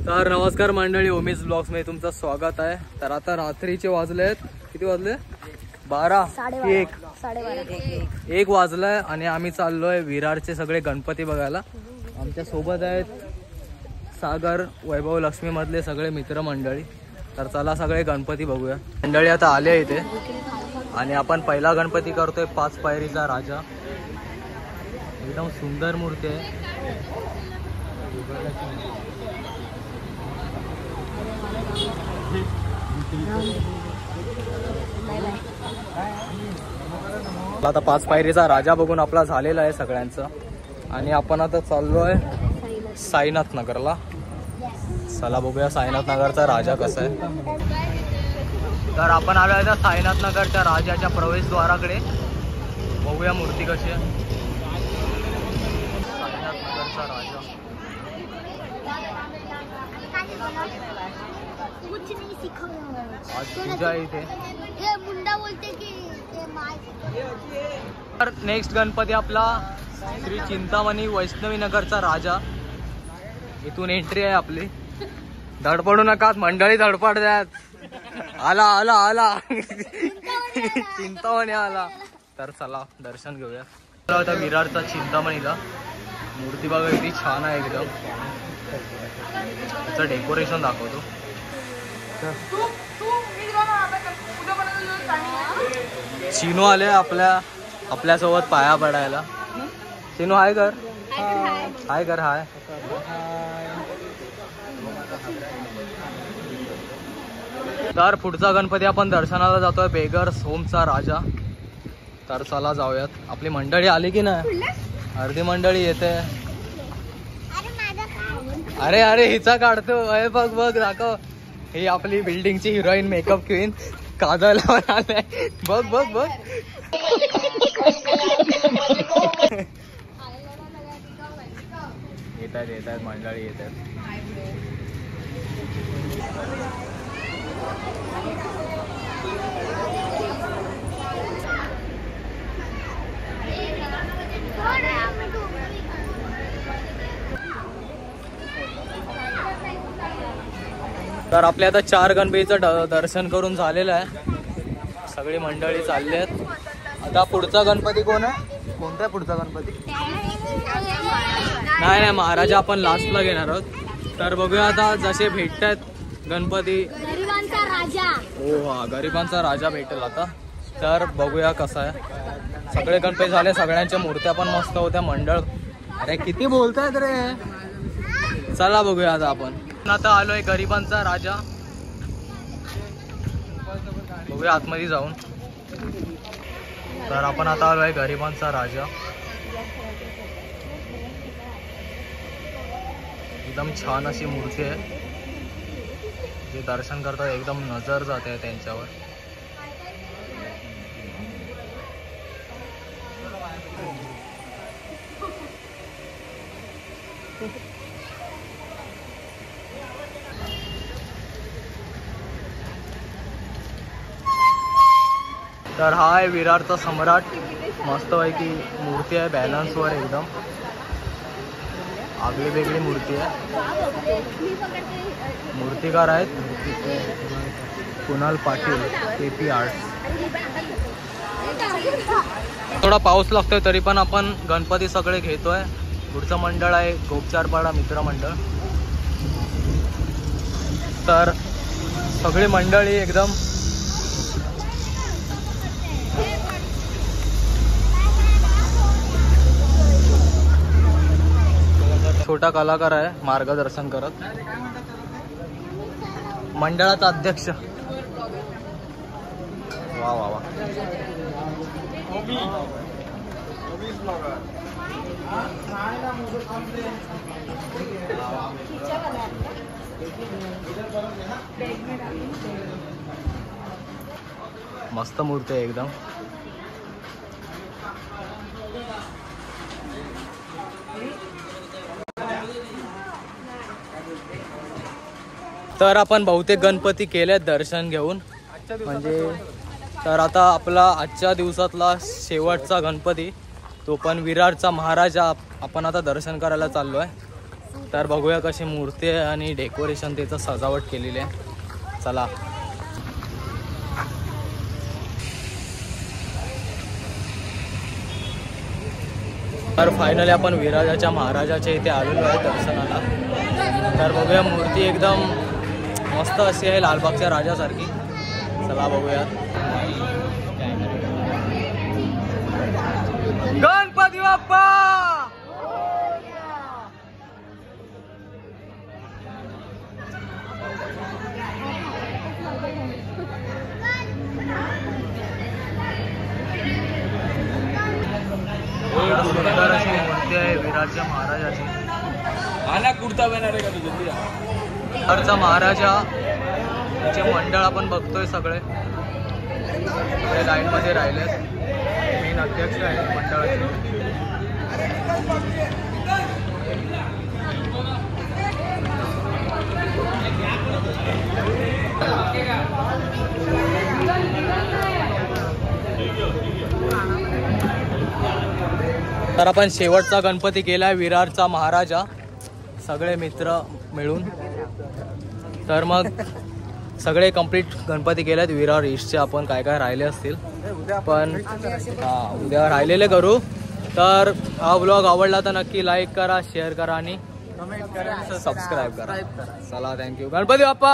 तर नमस्कार मंडळी, उमेश ब्लॉग्स मध्ये तुमचं स्वागत आहे। तर आता रात्रीचे वाजले आहेत, किती वाजले? 12 1 वाजलाय आणि आम्ही चाललोय विरारचे सगळे गणपती बघायला। आमच्या सोबत आहेत सागर, वैभव, लक्ष्मी मधले सगळे मित्र मंडळी। तर चला सगळे गणपती बघूया। मंडळी आता आले इथे आणि आपण पहिला गणपती करतोय 5 पायरीचा राजा। एकदम सुंदर मूर्ती आहे। आता 5 पायरीचा राजा बघून आपला झालेला आहे सगळ्यांचा आणि आपण आता चाललोय साईनाथ नगरला। चला बघूया साईनाथ नगरचा राजा कसा आहे। तर आपण आलो आहे साईनाथ नगरच्या राजाच्या प्रवेशद्वाराकडे। बघूया मूर्ती कशी आहे। साईनाथ नगरचा राजा आज पूजा आहे इथे। तर नेक्स्ट गणपती आपला श्री चिंतामणी वैष्णवी नगरचा राजा। इथून एंट्री आहे आपली। धडपडू नका मंडळी, धडपड द्यात। आला आला आला चिंतामणी आला। तर चला दर्शन घेऊया। आता विरारचा चिंतामणीला मूर्ती बघा किती छान आहे एकदम। त्याचं डेकोरेशन दाखवतो। चिनू आले आपल्या सोबत पाया पडायला। चिनू हाय कर, हाय कर, हाय। तर पुढचा गणपती आपण दर्शनाला जातोय बेगर्स होमचा राजा। तर चला जाऊयात। आपली मंडळी आली की नाही? अर्धी मंडळी येते। अरे अरे हिचा काढतो। अरे बघ बघ दाखव, ही आपली बिल्डिंगची हिरोईन, मेकअप क्वीन काजल आलाय। बघ बघ बघ येतात मंडळी येतात। तर आपल्या आता 4 गणपतीचं दर्शन करून झालेलं आहे। सगळी मंडळी चालले आहेत। आता पुढचा गणपती कोण आहे? कोणता आहे पुढचा गणपती? नाही महाराजा आपण लास्टला घेणार आहोत। तर बघूया आता जसे भेटतात गणपती। गरिबांचा राजा, हो हा, गरिबांचा राजा भेटेल आता। तर बघूया कसा आहे। सगळे गणपती झाले, सगळ्यांच्या मूर्त्या पण मस्त होत्या। मंडळ अरे किती बोलतायत रे। चला बघूया आता आपण आता आलोय गरिबांचा राजा। बघूया आतमध्ये जाऊन। तर आपण आता आलोय गरिबांचा राजा। एकदम छान अशी मूर्ती आहे। जे दर्शन करतात एकदम नजर जाते त्यांच्यावर। तर हा आहे विरारचा सम्राट। मस्तपैकी मूर्ती आहे, बॅलन्सवर एकदम आगळी वेगळी मूर्ती आहे। मूर्तिकार आहेत कुणाल पाटील, KP आर्ट्स। थोडा पाऊस लागतोय तरी पण आपण गणपती सगळे घेतोय। पुढचं मंडळ आहे गोपचारपाडा मित्र मंडळ। तर सगळी मंडळी एकदम छोटा कलाकार आहे मार्गदर्शन करत। मंडळाचा अध्यक्ष वा वा वा। मस्त मूर्ती आहे एकदम। तर आपण बहुतेक गणपती केलेत दर्शन घेऊन म्हणजे। तर आता आपला आजच्या दिवसातला शेवटचा गणपती, तो पण विरारचा महाराजा आपण आता दर्शन करायला चाललो आहे। तर बघूया कशी मूर्ती आहे आणि डेकोरेशन त्याचं सजावट केलेली आहे. चला. तर फायनली आपण विराजाच्या महाराजाच्या इथे आलेलो आहे दर्शनाला. तर बघूया मूर्ती एकदम मस्त अशी आहे लालबागच्या राजासारखी. चला बघूया. गणपती बाप्पा. सुंदर अशी मूर्ती आहे विराटच्या महाराजाची. आला कुर्ता बनणार आहे का तुझ्या? विराटचा महाराजा त्याचे मंडळ आपण बघतोय सगळे लाईन मध्ये राहिले. मेन अध्यक्ष आहे मंडळाचे. तर आपण शेवटचा गणपती केलाय विरारचा महाराजा सगळे मित्र मिळून. तर मग सगळे कंप्लीट गणपती केलेत विरार ईस्टचे. आपण काय काय राहिले असतील पण उद्या राहिलेले करू. तर हा व्लॉग आवडला तर नक्की लाईक करा, शेअर करा आणि कमेंट करा, सबस्क्राईब करा. चला थँक्यू. गणपती बाप्पा.